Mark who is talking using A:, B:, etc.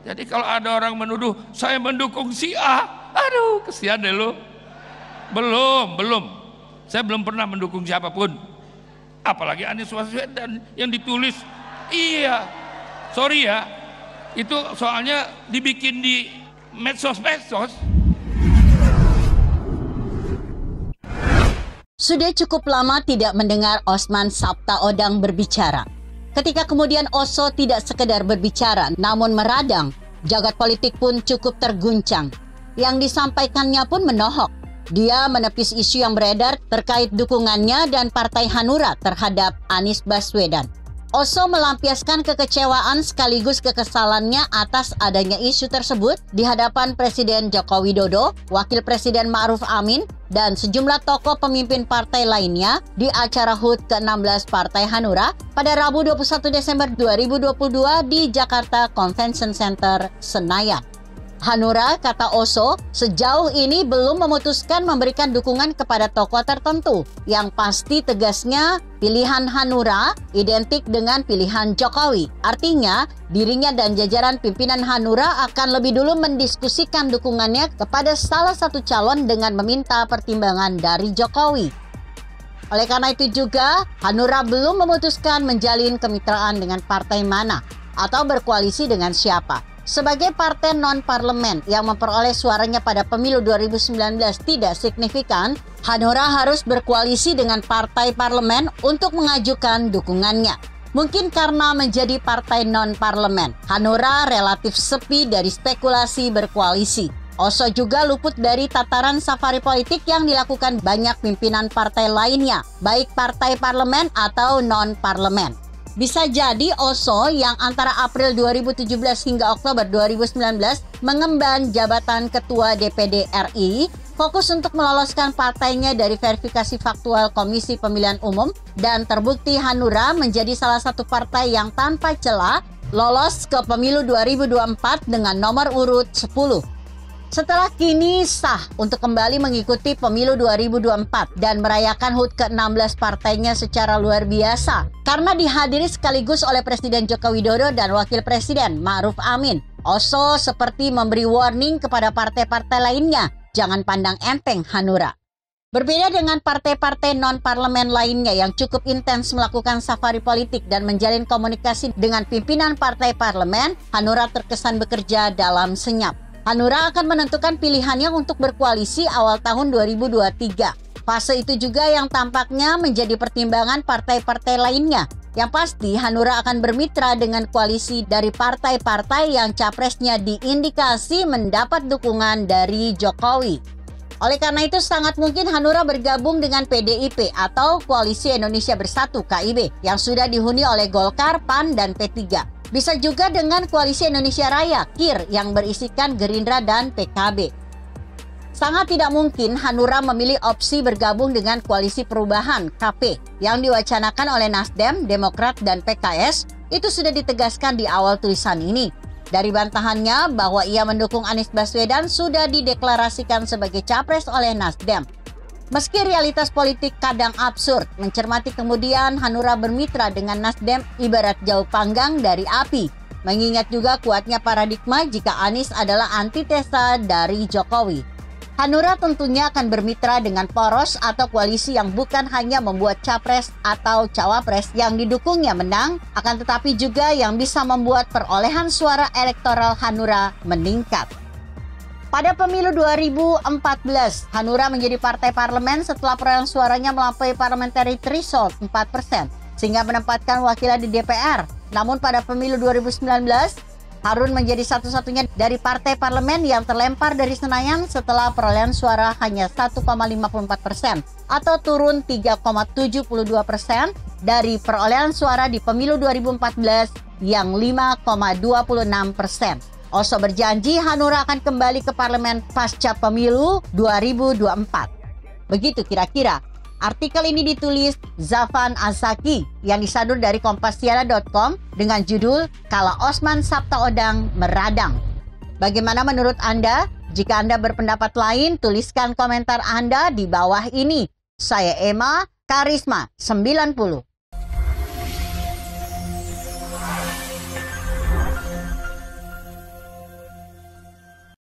A: Jadi kalau ada orang menuduh saya mendukung si A, aduh kesian deh lo. Belum. Saya belum pernah mendukung siapapun. Apalagi Anies Baswedan yang ditulis. Iya, sorry ya, itu soalnya dibikin di medsos.
B: Sudah cukup lama tidak mendengar Osman Sabtaodang berbicara. Ketika kemudian Oso tidak sekedar berbicara namun meradang, jagat politik pun cukup terguncang. Yang disampaikannya pun menohok. Dia menepis isu yang beredar terkait dukungannya dan Partai Hanura terhadap Anies Baswedan. Oso melampiaskan kekecewaan sekaligus kekesalannya atas adanya isu tersebut di hadapan Presiden Joko Widodo, Wakil Presiden Ma'ruf Amin, dan sejumlah tokoh pemimpin partai lainnya di acara HUT ke-16 Partai Hanura pada Rabu 21 Desember 2022 di Jakarta Convention Center, Senayan. Hanura, kata Oso, sejauh ini belum memutuskan memberikan dukungan kepada tokoh tertentu. Yang pasti tegasnya, pilihan Hanura identik dengan pilihan Jokowi. Artinya, dirinya dan jajaran pimpinan Hanura akan lebih dulu mendiskusikan dukungannya kepada salah satu calon dengan meminta pertimbangan dari Jokowi. Oleh karena itu juga, Hanura belum memutuskan menjalin kemitraan dengan partai mana atau berkoalisi dengan siapa. Sebagai partai non-parlemen yang memperoleh suaranya pada pemilu 2019 tidak signifikan, Hanura harus berkoalisi dengan partai parlemen untuk mengajukan dukungannya. Mungkin karena menjadi partai non-parlemen, Hanura relatif sepi dari spekulasi berkoalisi. Oso juga luput dari tataran safari politik yang dilakukan banyak pimpinan partai lainnya, baik partai parlemen atau non-parlemen. Bisa jadi Oso yang antara April 2017 hingga Oktober 2019 mengemban jabatan Ketua DPD RI, fokus untuk meloloskan partainya dari verifikasi faktual Komisi Pemilihan Umum dan terbukti Hanura menjadi salah satu partai yang tanpa celah lolos ke pemilu 2024 dengan nomor urut 10. Setelah kini sah untuk kembali mengikuti pemilu 2024 dan merayakan HUT ke-16 partainya secara luar biasa karena dihadiri sekaligus oleh Presiden Joko Widodo dan Wakil Presiden Ma'ruf Amin. Oso seperti memberi warning kepada partai-partai lainnya, jangan pandang enteng Hanura. Berbeda dengan partai-partai non-parlemen lainnya yang cukup intens melakukan safari politik dan menjalin komunikasi dengan pimpinan partai parlemen, Hanura terkesan bekerja dalam senyap. Hanura akan menentukan pilihannya untuk berkoalisi awal tahun 2023. Fase itu juga yang tampaknya menjadi pertimbangan partai-partai lainnya. Yang pasti Hanura akan bermitra dengan koalisi dari partai-partai yang capresnya diindikasi mendapat dukungan dari Jokowi. Oleh karena itu sangat mungkin Hanura bergabung dengan PDIP atau Koalisi Indonesia Bersatu KIB yang sudah dihuni oleh Golkar, PAN, dan P3. Bisa juga dengan Koalisi Indonesia Raya, KIR, yang berisikan Gerindra dan PKB. Sangat tidak mungkin Hanura memilih opsi bergabung dengan Koalisi Perubahan, KP, yang diwacanakan oleh Nasdem, Demokrat, dan PKS, itu sudah ditegaskan di awal tulisan ini. Dari bantahannya bahwa ia mendukung Anies Baswedan sudah dideklarasikan sebagai capres oleh Nasdem. Meski realitas politik kadang absurd, mencermati kemudian Hanura bermitra dengan Nasdem ibarat jauh panggang dari api. Mengingat juga kuatnya paradigma jika Anies adalah antitesa dari Jokowi. Hanura tentunya akan bermitra dengan poros atau koalisi yang bukan hanya membuat capres atau cawapres yang didukungnya menang, akan tetapi juga yang bisa membuat perolehan suara elektoral Hanura meningkat. Pada pemilu 2014, Hanura menjadi partai parlemen setelah perolehan suaranya melampaui parliamentary threshold 4%, sehingga menempatkan wakilnya di DPR. Namun pada pemilu 2019, Harun menjadi satu-satunya dari partai parlemen yang terlempar dari Senayan setelah perolehan suara hanya 1,54% atau turun 3,72% dari perolehan suara di pemilu 2014 yang 5,26%. Oso berjanji Hanura akan kembali ke parlemen pasca pemilu 2024. Begitu kira-kira. Artikel ini ditulis Zafan Azaki yang disadur dari Kompasiana.com dengan judul Kala Osman Sabtaodang Meradang. Bagaimana menurut Anda? Jika Anda berpendapat lain, tuliskan komentar Anda di bawah ini. Saya Emma, Karisma 90.